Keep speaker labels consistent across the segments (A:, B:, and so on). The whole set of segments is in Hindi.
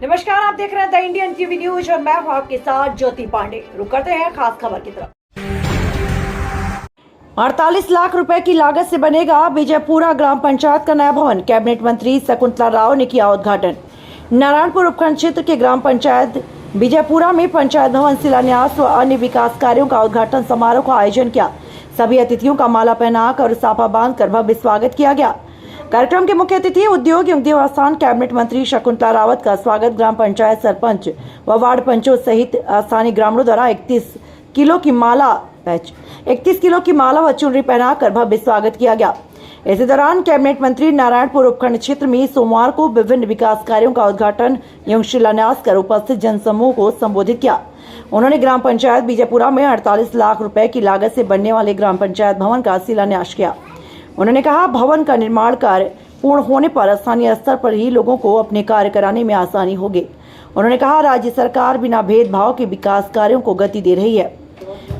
A: नमस्कार, आप देख रहे हैं द इंडियन टीवी न्यूज और मैं हूं आपके साथ ज्योति पांडे। रुक करते हैं खास खबर की तरफ। 48 लाख रुपए की लागत से बनेगा विजयपुरा ग्राम पंचायत का नया भवन। कैबिनेट मंत्री शकुंतला राव ने किया उद्घाटन। नारायणपुर उपखंड क्षेत्र के ग्राम पंचायत विजयपुरा में पंचायत भवन शिलान्यास व अन्य विकास कार्यों का उद्घाटन समारोह का आयोजन किया। सभी अतिथियों का माला पहनाकर और साफा बांधकर भव्य स्वागत किया गया। कार्यक्रम के मुख्य अतिथि उद्योग एवं देवस्थान कैबिनेट मंत्री शकुंतला रावत का स्वागत ग्राम पंचायत सरपंच व वार्ड पंचों सहित स्थानीय ग्रामीणों द्वारा 31 किलो की माला व चुनरी पहनाकर भव्य स्वागत किया गया। इसी दौरान कैबिनेट मंत्री नारायणपुर उपखंड क्षेत्र में सोमवार को विभिन्न विकास कार्यों का उद्घाटन एवं शिलान्यास कर उपस्थित जनसमूह को संबोधित किया। उन्होंने ग्राम पंचायत विजयपुरा में 48 लाख रुपए की लागत से बनने वाले ग्राम पंचायत भवन का शिलान्यास किया। उन्होंने कहा, भवन का निर्माण कार्य पूर्ण होने पर स्थानीय स्तर पर ही लोगों को अपने कार्य कराने में आसानी होगी। उन्होंने कहा, राज्य सरकार बिना भेदभाव के विकास कार्यों को गति दे रही है।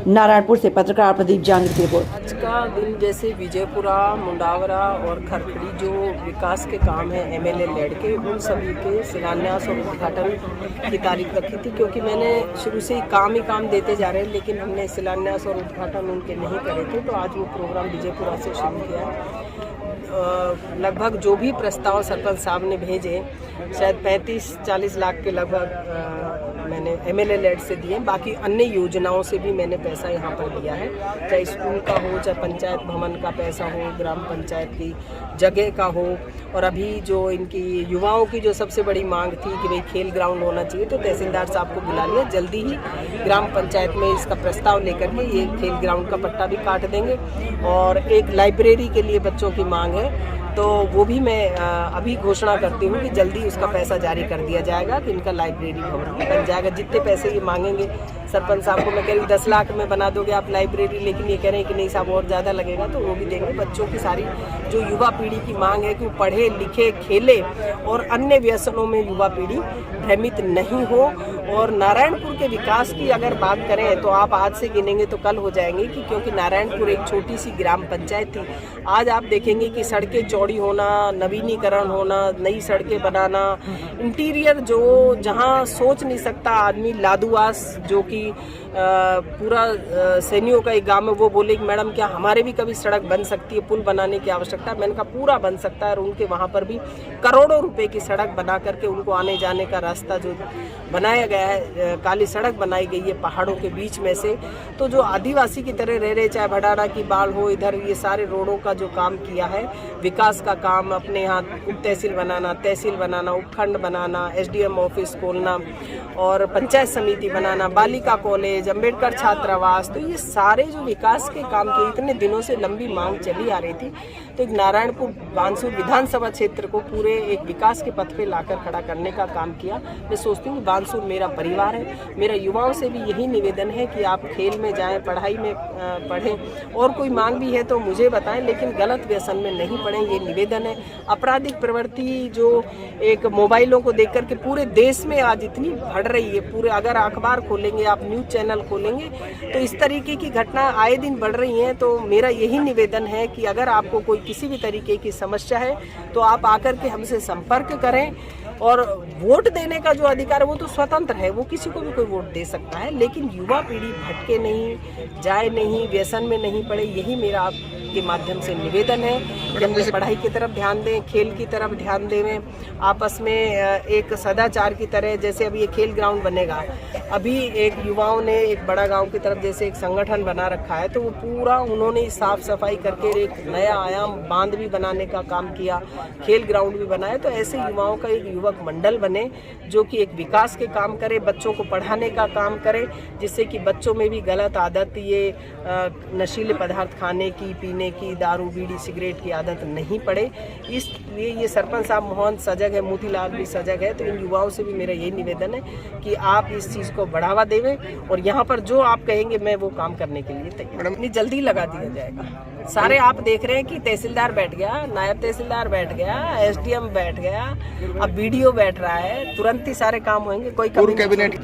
A: नारायणपुर से पत्रकार प्रदीप जांगड़ की रिपोर्ट।
B: आज का दिन जैसे विजयपुरा, मुंडावरा और खरखड़ी जो विकास के काम है एमएलए लेड के, उन सभी के शिलान्यास और उद्घाटन की तारीख रखी थी, क्योंकि मैंने शुरू से ही काम देते जा रहे हैं, लेकिन हमने शिलान्यास और उद्घाटन उनके नहीं करे थे। तो आज वो प्रोग्राम विजयपुरा से शुरू किया है। लगभग जो भी प्रस्ताव सरपंच साहब ने भेजे, शायद 35-40 लाख के लगभग मैंने एमएलए लेड से दिए। बाकी अन्य योजनाओं से भी मैंने पैसा यहाँ पर दिया है, चाहे स्कूल का हो, चाहे पंचायत भवन का पैसा हो, ग्राम पंचायत की जगह का हो। और अभी जो इनकी युवाओं की जो सबसे बड़ी मांग थी कि भाई खेल ग्राउंड होना चाहिए, तो तहसीलदार साहब को बुला लिया। जल्दी ही ग्राम पंचायत में इसका प्रस्ताव लेकर के ये खेल ग्राउंड का पट्टा भी काट देंगे। और एक लाइब्रेरी के लिए बच्चों की मांग है, तो वो भी मैं अभी घोषणा करती हूँ कि जल्दी उसका पैसा जारी कर दिया जाएगा कि इनका लाइब्रेरी भवन बन जाएगा। जितने पैसे ये मांगेंगे सरपंच साहब को, मैं कह रही 10 लाख में बना दोगे आप लाइब्रेरी, लेकिन ये कह रहे हैं कि नहीं साहब और ज़्यादा लगेगा, तो वो भी देंगे। बच्चों की सारी जो युवा पीढ़ी की मांग है कि वो पढ़े लिखे, खेले और अन्य व्यसनों में युवा पीढ़ी भ्रमित नहीं हो। और नारायणपुर के विकास की अगर बात करें तो आप आज से गिनेंगे तो कल हो जाएंगे, कि क्योंकि नारायणपुर एक छोटी सी ग्राम पंचायत थी। आज आप देखेंगे कि सड़कें चौड़ी होना, नवीनीकरण होना, नई सड़कें बनाना, इंटीरियर जो जहां सोच नहीं सकता आदमी, लादुआस जो कि पूरा सैनियों का एक गांव है, वो बोले कि मैडम क्या हमारे भी कभी सड़क बन सकती है, पुल बनाने की आवश्यकता है। मैंने कहा पूरा बन सकता है। और उनके वहाँ पर भी करोड़ों रुपए की सड़क बना करके उनको आने जाने का रास्ता जो बनाया गया है, काली सड़क बनाई गई है पहाड़ों के बीच में से। तो जो आदिवासी की तरह रह रहे, चाहे भडाड़ा की बाल हो, इधर ये सारे रोडों का जो काम किया है, विकास का काम, अपने यहाँ उप तहसील बनाना, तहसील बनाना, उपखंड बनाना, एसडीएम ऑफिस खोलना और पंचायत समिति बनाना, बालिका कॉलेज, अम्बेडकर छात्रावास, तो ये सारे जो विकास के काम के इतने दिनों से लंबी मांग चली आ रही थी। तो एक नारायणपुर बानसूर विधानसभा क्षेत्र को पूरे एक विकास के पथ पे लाकर खड़ा करने का काम किया। मैं सोचती हूँ कि बानसूर मेरा परिवार है। मेरा युवाओं से भी यही निवेदन है कि आप खेल में जाएं, पढ़ाई में पढ़ें, और कोई मांग भी है तो मुझे बताएं, लेकिन गलत व्यसन में नहीं पड़ें, ये निवेदन है। आपराधिक प्रवृत्ति जो एक मोबाइलों को देख करके पूरे देश में आज इतनी बढ़ रही है, पूरे अगर अखबार खोलेंगे, आप न्यूज़ चैनल खोलेंगे तो इस तरीके की घटना आए दिन बढ़ रही हैं। तो मेरा यही निवेदन है कि अगर आपको कोई किसी भी तरीके की समस्या है तो आप आकर के हमसे संपर्क करें। और वोट देने का जो अधिकार है वो तो स्वतंत्र है, वो किसी को भी कोई वोट दे सकता है, लेकिन युवा पीढ़ी भटके नहीं, जाए नहीं, व्यसन में नहीं पड़े, यही मेरा आपके माध्यम से निवेदन है कि हम पढ़ाई की तरफ ध्यान दें, खेल की तरफ ध्यान दें, आपस में एक सदाचार की तरह। जैसे अभी ये खेल ग्राउंड बनेगा, अभी एक युवाओं ने एक बड़ा गांव की तरफ जैसे एक संगठन बना रखा है, तो वो पूरा उन्होंने साफ सफाई करके एक नया आयाम बांध भी बनाने का काम किया, खेल ग्राउंड भी बनाया। तो ऐसे युवाओं का एक युवक मंडल बने जो कि एक विकास के काम करे, बच्चों को पढ़ाने का काम करे, जिससे कि बच्चों में भी गलत आदत, ये नशीले पदार्थ खाने की, पीने की, दारू बीड़ी सिगरेट की आदत नहीं पड़े। इसलिए ये सरपंच साहब मोहन सजग है, मोतीलाल भी सजग है। तो इन युवाओं से भी मेरा यही निवेदन है कि आप इस चीज़ को बढ़ावा देवें, और यहाँ पर जो आप कहेंगे मैं वो काम करने के लिए तैयार। इतनी जल्दी लगा दिया जाएगा। सारे आप देख रहे हैं कि तहसीलदार बैठ गया, नायब तहसीलदार बैठ गया, एसडीएम बैठ गया, अब बीडीओ बैठ रहा है, तुरंत ही सारे काम होंगे। कोई कैबिनेट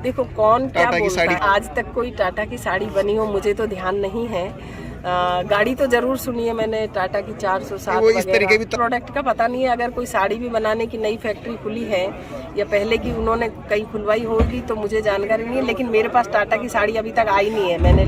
B: देखो कौन क्या बोलता है, आज तक कोई टाटा की साड़ी बनी हो मुझे तो ध्यान नहीं है। गाड़ी तो जरूर सुनी है मैंने, टाटा की 407
C: वो इस तरीके भी
B: प्रोडक्ट का पता नहीं है। अगर कोई साड़ी भी बनाने की नई फैक्ट्री खुली है या पहले की उन्होंने कहीं खुलवाई होगी तो मुझे जानकारी नहीं है, लेकिन मेरे पास टाटा की साड़ी अभी तक आई नहीं है। मैंने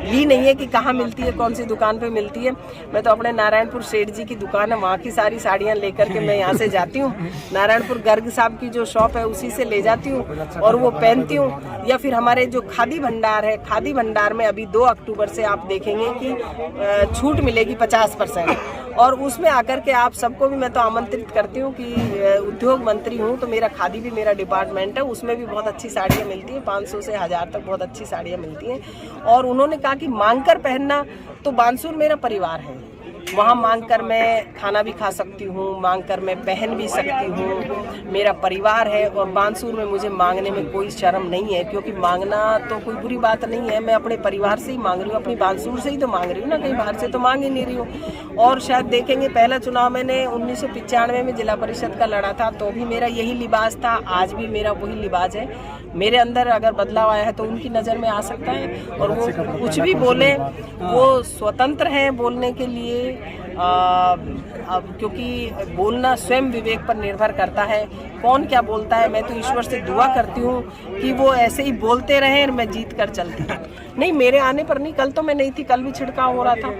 B: ली नहीं है कि कहाँ मिलती है, कौन सी दुकान पे मिलती है। मैं तो अपने नारायणपुर सेठ जी की दुकान है, वहाँ की सारी साड़ियाँ लेकर के मैं यहाँ से जाती हूँ। नारायणपुर गर्ग साहब की जो शॉप है उसी से ले जाती हूँ और वो पहनती हूँ। या फिर हमारे जो खादी भंडार है, खादी भंडार में अभी 2 अक्टूबर से आप देखेंगे कि छूट मिलेगी 50%, और उसमें आकर के आप सबको भी मैं तो आमंत्रित करती हूँ कि उद्योग मंत्री हूँ तो मेरा खादी भी मेरा डिपार्टमेंट है, उसमें भी बहुत अच्छी साड़ियाँ मिलती हैं, 500 से 1000 तक बहुत अच्छी साड़ियाँ मिलती हैं। और उन्होंने कहा कि मांग कर पहनना, तो बानसूर मेरा परिवार है, वहाँ मांग कर मैं खाना भी खा सकती हूँ, मांग कर मैं पहन भी सकती हूँ, मेरा परिवार है। और बानसूर में मुझे मांगने में कोई शर्म नहीं है, क्योंकि मांगना तो कोई बुरी बात नहीं है। मैं अपने परिवार से ही मांग रही हूँ, अपनी बानसूर से ही तो मांग रही हूँ ना, कहीं बाहर से तो मांग ही नहीं रही हूँ। और शायद देखेंगे, पहला चुनाव मैंने 1995 में जिला परिषद का लड़ा था, तो भी मेरा यही लिबास था, आज भी मेरा वही लिबास है। मेरे अंदर अगर बदलाव आया है तो उनकी नज़र में आ सकता है, और वो कुछ भी बोले, वो स्वतंत्र हैं बोलने के लिए। अब क्योंकि बोलना स्वयं विवेक पर निर्भर करता है, कौन क्या बोलता है। मैं तो ईश्वर से दुआ करती हूँ कि वो ऐसे ही बोलते रहें और मैं जीत कर चलती हूँ। नहीं, मेरे आने पर नहीं, कल तो मैं नहीं थी, कल भी छिड़काव हो रहा था,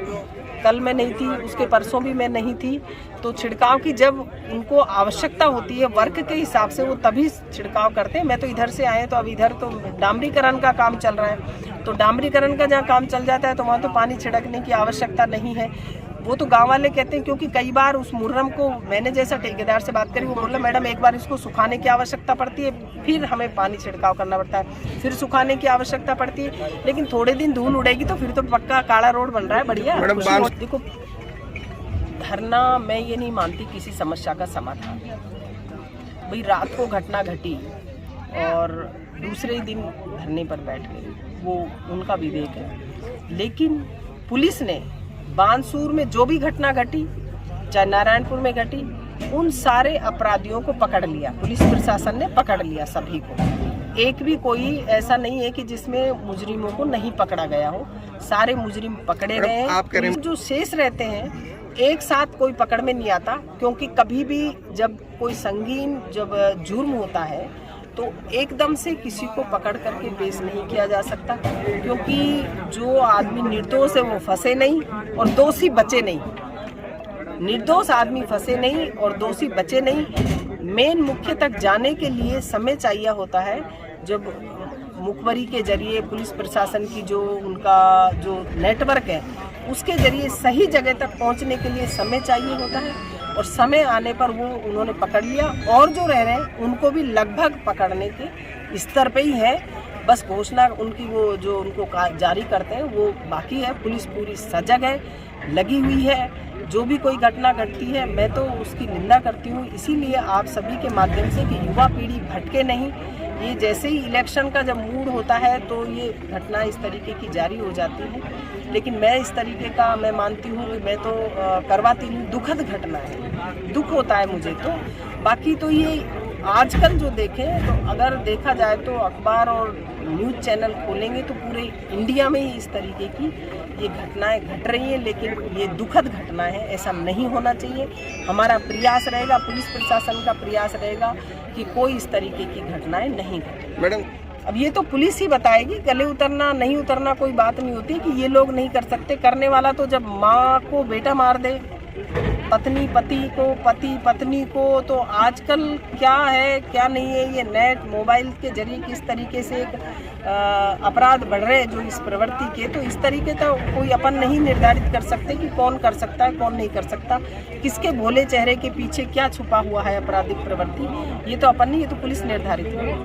B: कल मैं नहीं थी, उसके परसों भी मैं नहीं थी। तो छिड़काव की जब उनको आवश्यकता होती है वर्क के हिसाब से, वो तभी छिड़काव करते हैं। मैं तो इधर से आए, तो अब इधर तो डामरीकरण का काम चल रहा है, तो डामरीकरण का जहाँ काम चल जाता है तो वहाँ तो पानी छिड़कने की आवश्यकता नहीं है। वो तो गांव वाले कहते हैं, क्योंकि कई बार उस मुर्रम को मैंने जैसा ठेकेदार से बात करी, वो बोला मैडम एक बार इसको सुखाने की आवश्यकता पड़ती है, फिर हमें पानी छिड़काव करना पड़ता है, फिर सुखाने की आवश्यकता पड़ती है, लेकिन थोड़े दिन धूल उड़ेगी तो फिर तो पक्का काला रोड बन रहा है, बढ़िया। देखो, धरना मैं ये नहीं मानती किसी समस्या का समाधान। भाई रात को घटना घटी और दूसरे दिन धरने पर बैठ गए, वो उनका विवेक है। लेकिन पुलिस ने बानसूर में जो भी घटना घटी, चाहे नारायणपुर में घटी, उन सारे अपराधियों को पकड़ लिया, पुलिस प्रशासन ने पकड़ लिया सभी को। एक भी कोई ऐसा नहीं है कि जिसमें मुजरिमों को नहीं पकड़ा गया हो, सारे मुजरिम पकड़े गए हैं। जो शेष रहते हैं एक साथ कोई पकड़ में नहीं आता, क्योंकि कभी भी जब कोई संगीन जब जुर्म होता है तो एकदम से किसी को पकड़ करके पेश नहीं किया जा सकता, क्योंकि जो आदमी निर्दोष है वो फंसे नहीं और दोषी बचे नहीं। निर्दोष आदमी फंसे नहीं और दोषी बचे नहीं। मेन मुख्य तक जाने के लिए समय चाहिए होता है, जब मुखबरी के जरिए पुलिस प्रशासन की जो उनका जो नेटवर्क है उसके जरिए सही जगह तक पहुंचने के लिए समय चाहिए होता है, और समय आने पर वो उन्होंने पकड़ लिया। और जो रह रहे हैं उनको भी लगभग पकड़ने के स्तर पे ही है, बस घोषणा उनकी वो जो उनको जारी करते हैं वो बाकी है। पुलिस पूरी सजग है, लगी हुई है। जो भी कोई घटना घटती है मैं तो उसकी निंदा करती हूँ, इसीलिए आप सभी के माध्यम से कि युवा पीढ़ी भटके नहीं। ये जैसे ही इलेक्शन का जब मूड होता है तो ये घटना इस तरीके की जारी हो जाती है, लेकिन मैं इस तरीके का मैं मानती हूँ कि मैं तो करवाती हूँ। दुखद घटना है, दुख होता है मुझे तो। बाकी तो ये आजकल जो देखें तो अगर देखा जाए तो अखबार और न्यूज़ चैनल खोलेंगे तो पूरे इंडिया में ही इस तरीके की ये घटनाएं घट रही हैं, लेकिन ये दुखद घटना है, ऐसा नहीं होना चाहिए। हमारा प्रयास रहेगा, पुलिस प्रशासन का प्रयास रहेगा कि कोई इस तरीके की घटनाएं नहीं घटे।
C: मैडम,
B: अब ये तो पुलिस ही बताएगी, गले उतरना नहीं उतरना कोई बात नहीं होती कि ये लोग नहीं कर सकते। करने वाला तो जब माँ को बेटा मार दे, पत्नी पति को, पति पत्नी को, तो आजकल क्या है क्या नहीं है, ये नेट मोबाइल के जरिए किस तरीके से एक अपराध बढ़ रहे हैं जो इस प्रवृत्ति के, तो इस तरीके का कोई अपन नहीं निर्धारित कर सकते कि कौन कर सकता है कौन नहीं कर सकता, किसके भोले चेहरे के पीछे क्या छुपा हुआ है आपराधिक प्रवृत्ति, ये तो अपन नहीं, ये तो पुलिस निर्धारित है।